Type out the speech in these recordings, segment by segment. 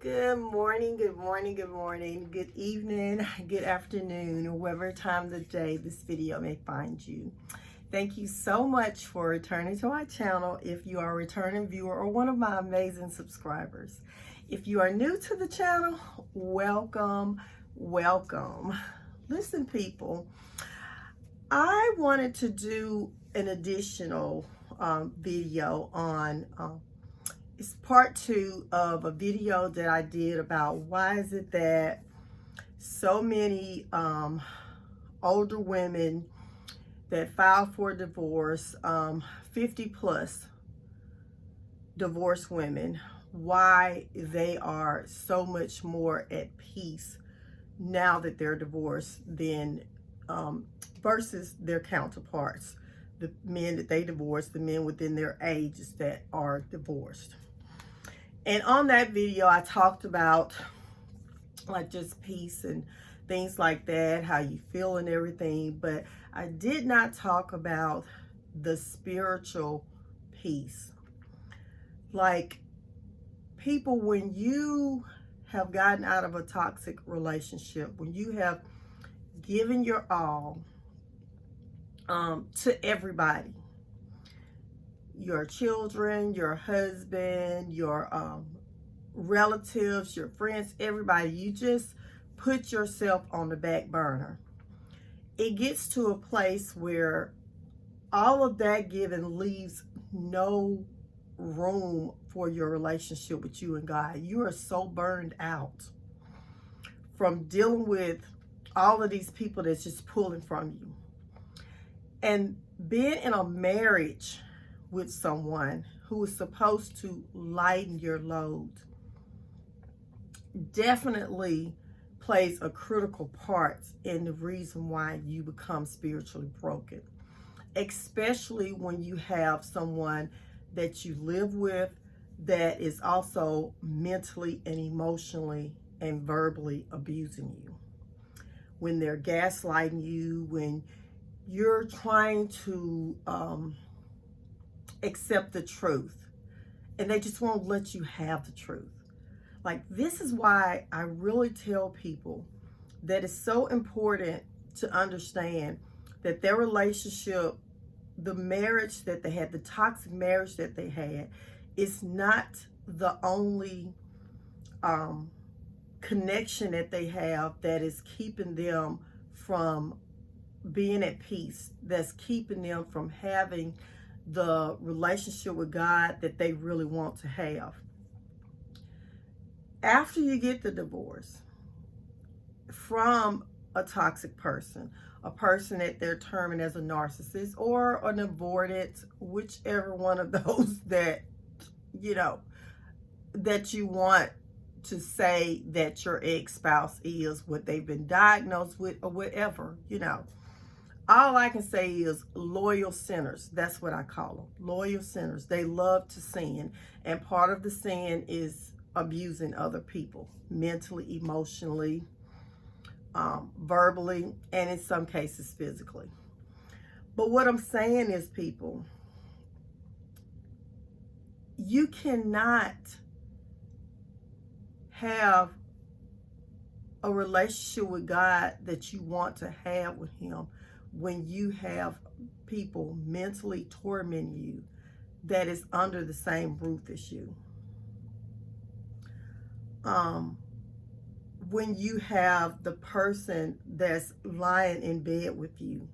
Good morning, good morning, good morning, good evening, good afternoon, whatever time of the day this video may find you. Thank you so much for returning to my channel if you are a returning viewer or one of my amazing subscribers. If you are new to the channel, welcome, welcome. Listen, people, I wanted to do an additional video on it's part 2 of a video that I did about why is it that so many older women that file for divorce, 50 plus divorced women, why they are so much more at peace now that they're divorced than versus their counterparts, the men that they divorced, the men within their ages that are divorced. And on that video, I talked about like just peace and things like that, how you feel and everything, but I did not talk about the spiritual peace. Like, people, when you have gotten out of a toxic relationship, when you have given your all to everybody, your children, your husband, your relatives, your friends, everybody, you just put yourself on the back burner. It gets to a place where all of that giving leaves no room for your relationship with you and God. You are so burned out from dealing with all of these people that's just pulling from you. And being in a marriage with someone who is supposed to lighten your load definitely plays a critical part in the reason why you become spiritually broken, especially when you have someone that you live with that is also mentally and emotionally and verbally abusing you. When they're gaslighting you, when you're trying to accept the truth and they just won't let you have the truth. Like, this is why I really tell people that it's so important to understand that their relationship, the marriage that they had, the toxic marriage that they had, is not the only connection that they have that is keeping them from being at peace, that's keeping them from having the relationship with God that they really want to have. After you get the divorce from a toxic person, a person that they're terming as a narcissist or an avoidant, whichever one of those that, you know, that you want to say that your ex-spouse is, what they've been diagnosed with or whatever, you know. All I can say is loyal sinners. That's what I call them. Loyal sinners. They love to sin. And part of the sin is abusing other people, mentally, emotionally, verbally, and in some cases physically. But what I'm saying is, people, you cannot have a relationship with God that you want to have with Him when you have people mentally tormenting you that is under the same roof as you. When you have the person that's lying in bed with you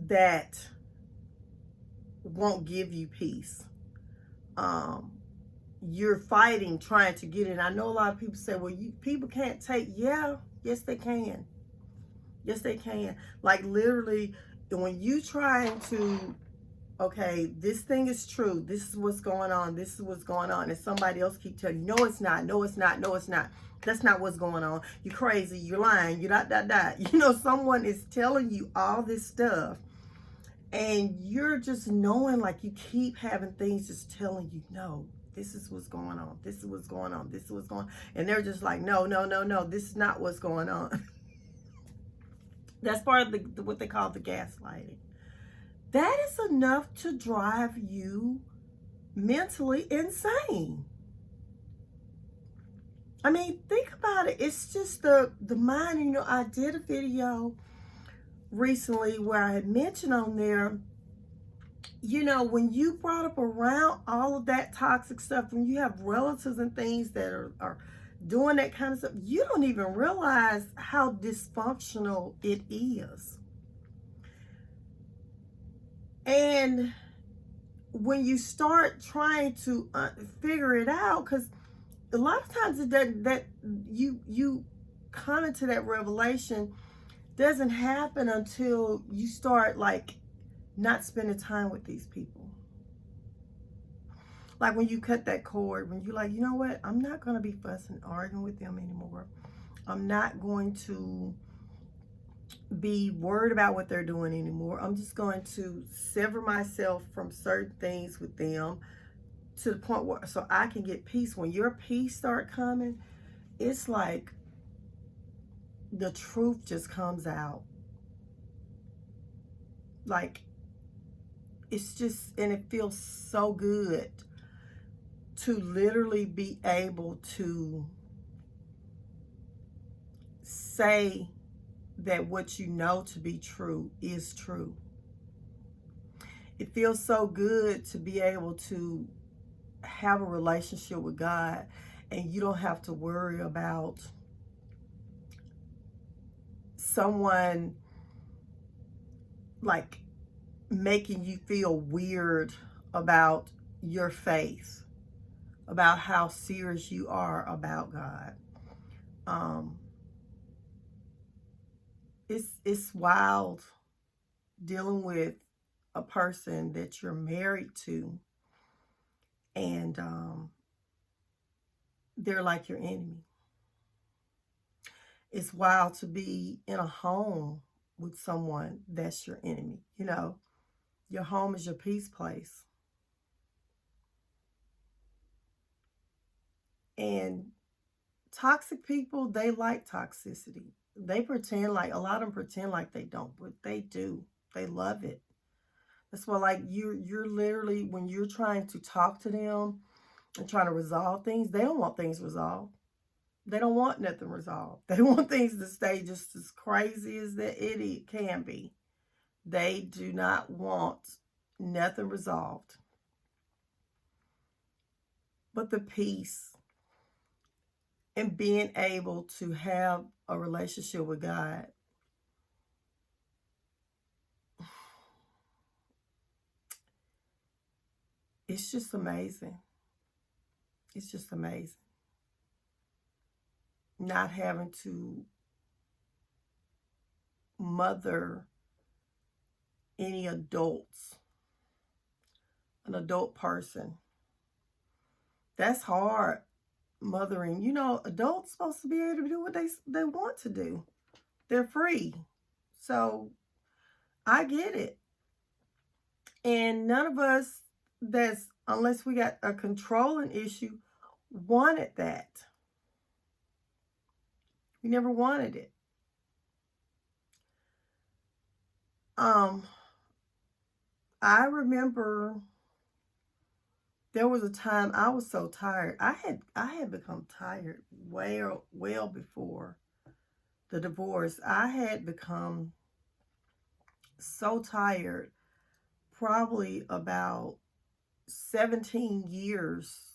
that won't give you peace. You're fighting, trying to get in. I know a lot of people say, well, people can't take. Yeah, yes, they can. Yes, they can. Like, literally, when you trying to, okay, this thing is true. This is what's going on. This is what's going on. And somebody else keep telling you, no, it's not. No, it's not. No, it's not. That's not what's going on. You're crazy. You're lying. You're not. You know, someone is telling you all this stuff. And you're just knowing, like, you keep having things just telling you, no, this is what's going on. This is what's going on. This is what's going on. And they're just like, no, no, no, no. This is not what's going on. That's part of what they call the gaslighting. That is enough to drive you mentally insane. I mean, think about it. It's just the mind. You know, I did a video recently where I had mentioned on there, you know, when you brought up around all of that toxic stuff, when you have relatives and things that are doing that kind of stuff, you don't even realize how dysfunctional it is. And when you start trying to figure it out, because a lot of times it doesn't, that you come into that revelation doesn't happen until you start like not spending time with these people. Like when you cut that cord, when you're like, you know what, I'm not going to be fussing, arguing with them anymore. I'm not going to be worried about what they're doing anymore. I'm just going to sever myself from certain things with them to the point where so I can get peace. When your peace start coming, it's like the truth just comes out. Like it's just, and it feels so good to literally be able to say that what you know to be true is true. It feels so good to be able to have a relationship with God and you don't have to worry about someone like making you feel weird about your faith, about how serious you are about God. It's wild dealing with a person that you're married to and they're like your enemy. It's wild to be in a home with someone that's your enemy. You know, your home is your peace place. And toxic people, they like toxicity. They pretend like, a lot of them pretend like they don't, but they do. They love it. That's why, like, you're literally, when you're trying to talk to them and trying to resolve things, they don't want things resolved. They don't want nothing resolved. They want things to stay just as crazy as that it can be. They do not want nothing resolved. But the peace and being able to have a relationship with God, it's just amazing. It's just amazing. Not having to mother any adults, an adult person. That's hard, mothering. You know, adults supposed to be able to do what they want to do. They're free. So I get it. And none of us that's, unless we got a controlling issue, wanted that. We never wanted it. I remember there was a time I was so tired. I had become tired well before the divorce. I had become so tired probably about 17 years.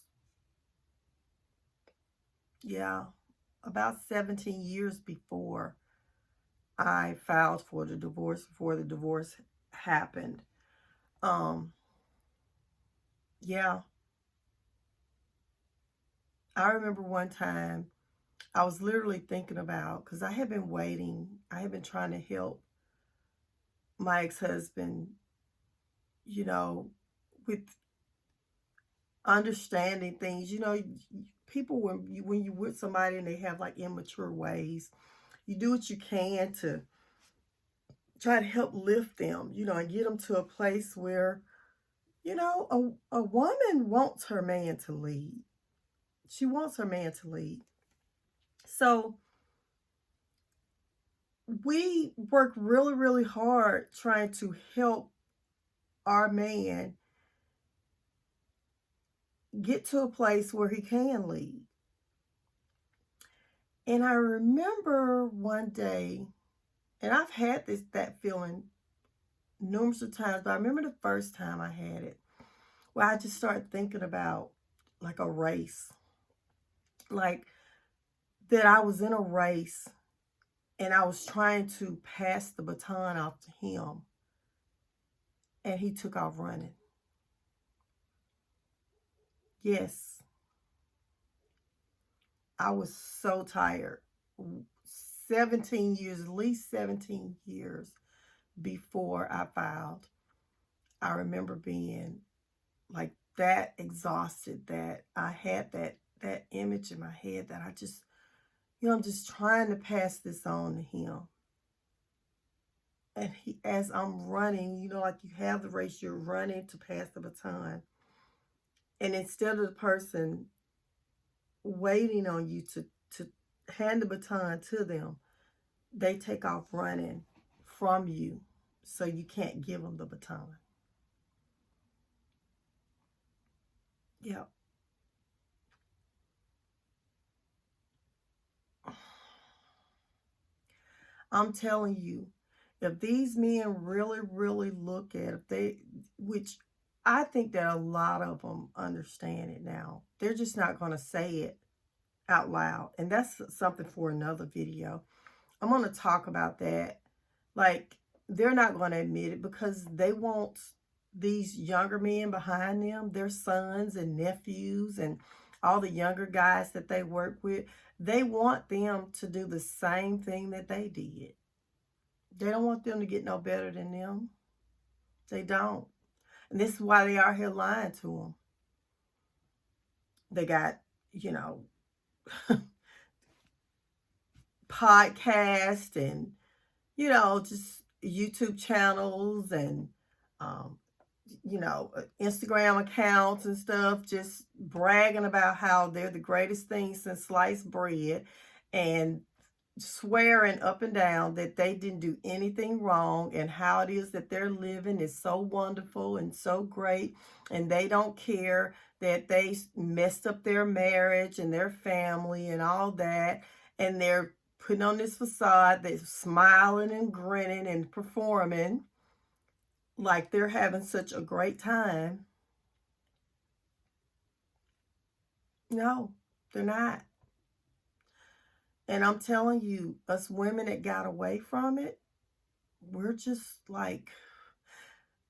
Yeah, about 17 years before I filed for the divorce, before the divorce happened. Um, yeah, I remember one time I was literally thinking about, because I had been waiting, I had been trying to help my ex-husband, you know, with understanding things. You know, people, when you with somebody and they have like immature ways, you do what you can to try to help lift them, you know, and get them to a place where, you know, a woman wants her man to lead. She wants her man to lead. So we work really, really hard trying to help our man get to a place where he can lead. And I remember one day, and I've had that feeling numerous of times, but I remember the first time I had it, where I just started thinking about like a race. Like that I was in a race and I was trying to pass the baton off to him, and he took off running. Yes, I was so tired. 17 years, at least 17 years before I filed, I remember being like that exhausted, that I had that image in my head that I just, I'm just trying to pass this on to him. And he, as I'm running, like you have the race, you're running to pass the baton. And instead of the person waiting on you to hand the baton to them, they take off running from you, so you can't give them the baton. Yeah. I'm telling you, if these men really, really look at, if they, which I think that a lot of them understand it now, they're just not going to say it out loud. And that's something for another video. I'm going to talk about that. Like, they're not going to admit it because they want these younger men behind them, their sons and nephews and all the younger guys that they work with. They want them to do the same thing that they did. They don't want them to get no better than them. They don't. And this is why they are here lying to them. They got, podcast and, just YouTube channels and, Instagram accounts and stuff, just bragging about how they're the greatest thing since sliced bread and swearing up and down that they didn't do anything wrong and how it is that they're living is so wonderful and so great, and they don't care that they messed up their marriage and their family and all that, and they're putting on this facade, they're smiling and grinning and performing like they're having such a great time. No, they're not. And I'm telling you, us women that got away from it, we're just like,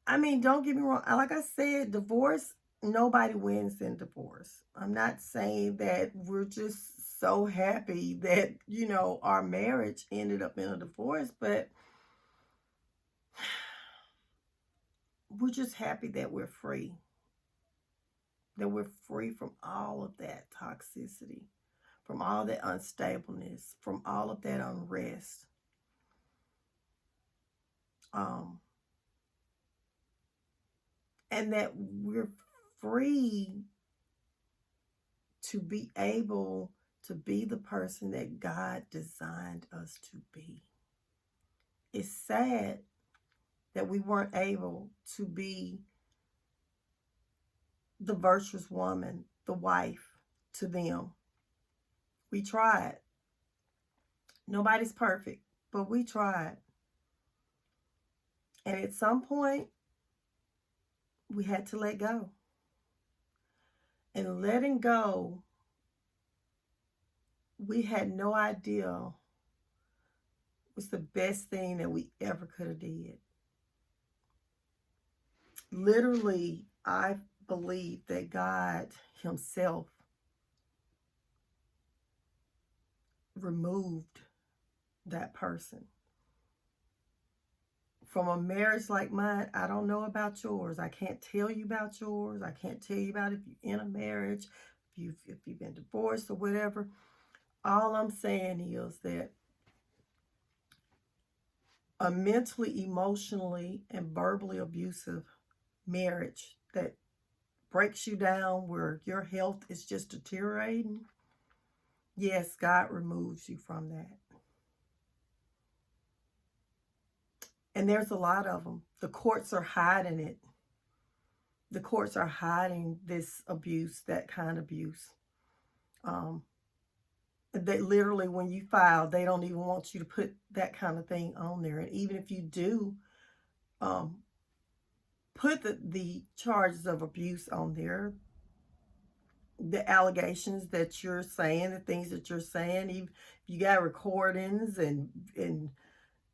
don't get me wrong. Like I said, divorce, nobody wins in divorce. I'm not saying that we're just so happy that, our marriage ended up in a divorce, but we're just happy that we're free. That we're free from all of that toxicity, from all that unstableness, from all of that unrest. And that we're free to be able to be the person that God designed us to be. It's sad that we weren't able to be the virtuous woman, the wife to them. We tried. Nobody's perfect, but we tried. And at some point, we had to let go. And letting go, we had no idea was the best thing that we ever could have did. Literally, I believe that God himself removed that person. From a marriage like mine, I don't know about yours. I can't tell you about yours. I can't tell you about if you're in a marriage, if you've been divorced or whatever. All I'm saying is that a mentally, emotionally, and verbally abusive marriage that breaks you down, where your health is just deteriorating, yes, God removes you from that. And there's a lot of them. The courts are hiding it. The courts are hiding this abuse, that kind of abuse. They literally, when you file, they don't even want you to put that kind of thing on there. And even if you do put the charges of abuse on there, the allegations that you're saying, the things that you're saying, even you got recordings and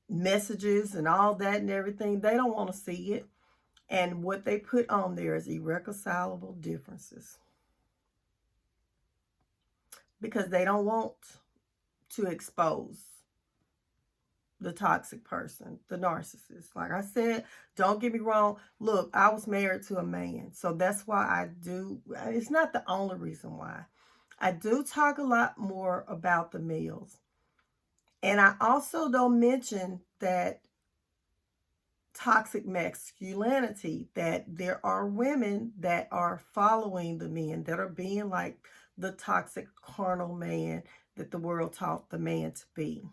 messages and all that and everything, they don't want to see it. And what they put on there is irreconcilable differences, because they don't want to expose the toxic person, the narcissist. Like I said, don't get me wrong. Look, I was married to a man, so that's why I do. It's not the only reason why. I do talk a lot more about the males. And I also don't mention that toxic masculinity, that there are women that are following the men, that are being like the toxic carnal man that the world taught the man to be.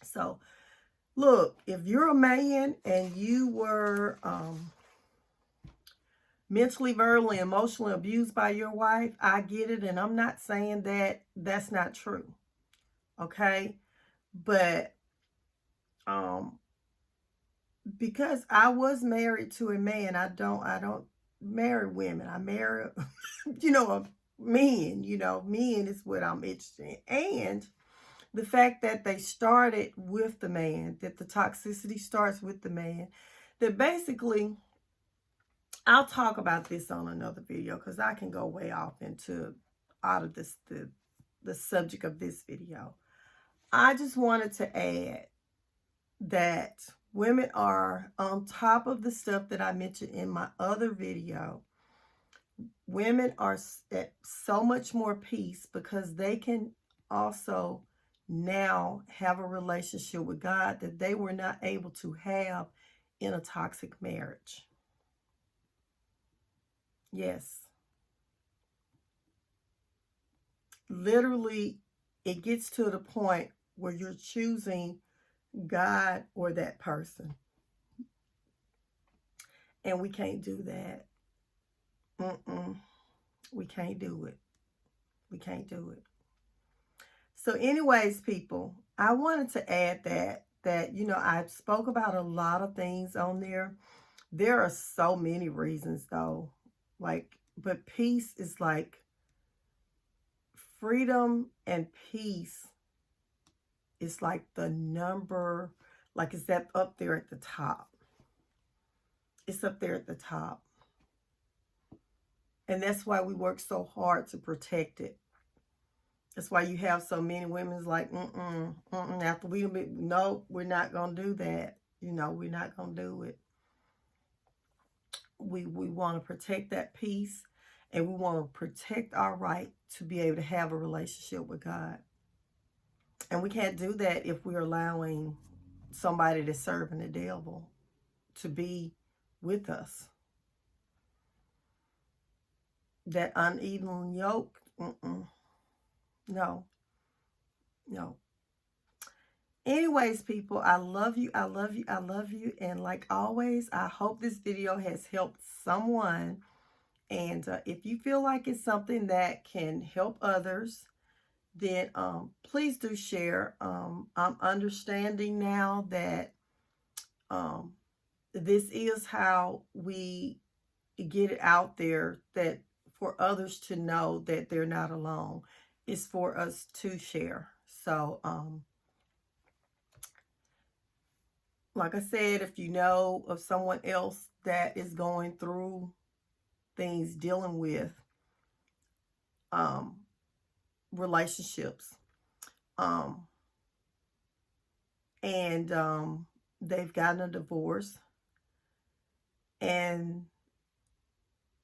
So, look, if you're a man and you were mentally, verbally, emotionally abused by your wife, I get it. And I'm not saying that that's not true. Okay? But because I was married to a man, I don't marry women. I marry, men. Men is what I'm interested in. And the fact that they started with the man, that the toxicity starts with the man, that basically, I'll talk about this on another video because I can go way off into out of this the subject of this video. I just wanted to add that women are on top of the stuff that I mentioned in my other video. Women are at so much more peace because they can also now have a relationship with God that they were not able to have in a toxic marriage. Yes. Literally, it gets to the point where you're choosing God or that person. And we can't do that. We can't do it. We can't do it. So anyways, people, I wanted to add that I spoke about a lot of things on there. There are so many reasons though. But peace is like freedom, and peace is like the number, like it's that up there at the top. It's up there at the top. And that's why we work so hard to protect it. That's why you have so many women's like, after no, we're not going to do that. We're not going to do it. We want to protect that peace, and we want to protect our right to be able to have a relationship with God. And we can't do that if we're allowing somebody that's serving the devil to be with us. That uneven yoke, no. Anyways, people, I love you. I love you. I love you. And like always, I hope this video has helped someone. And if you feel like it's something that can help others, then please do share. I'm understanding now that this is how we get it out there, that for others to know that they're not alone. It's for us to share. So, like I said, if you know of someone else that is going through things dealing with relationships, and they've gotten a divorce, and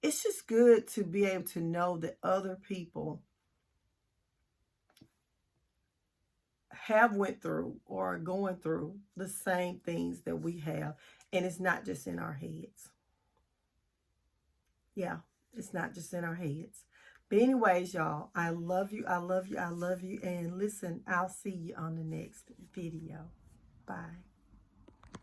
it's just good to be able to know that other people have went through or are going through the same things that we have. And it's not just in our heads. Yeah, it's not just in our heads. But anyways, y'all, I love you. I love you. I love you. And listen, I'll see you on the next video. Bye.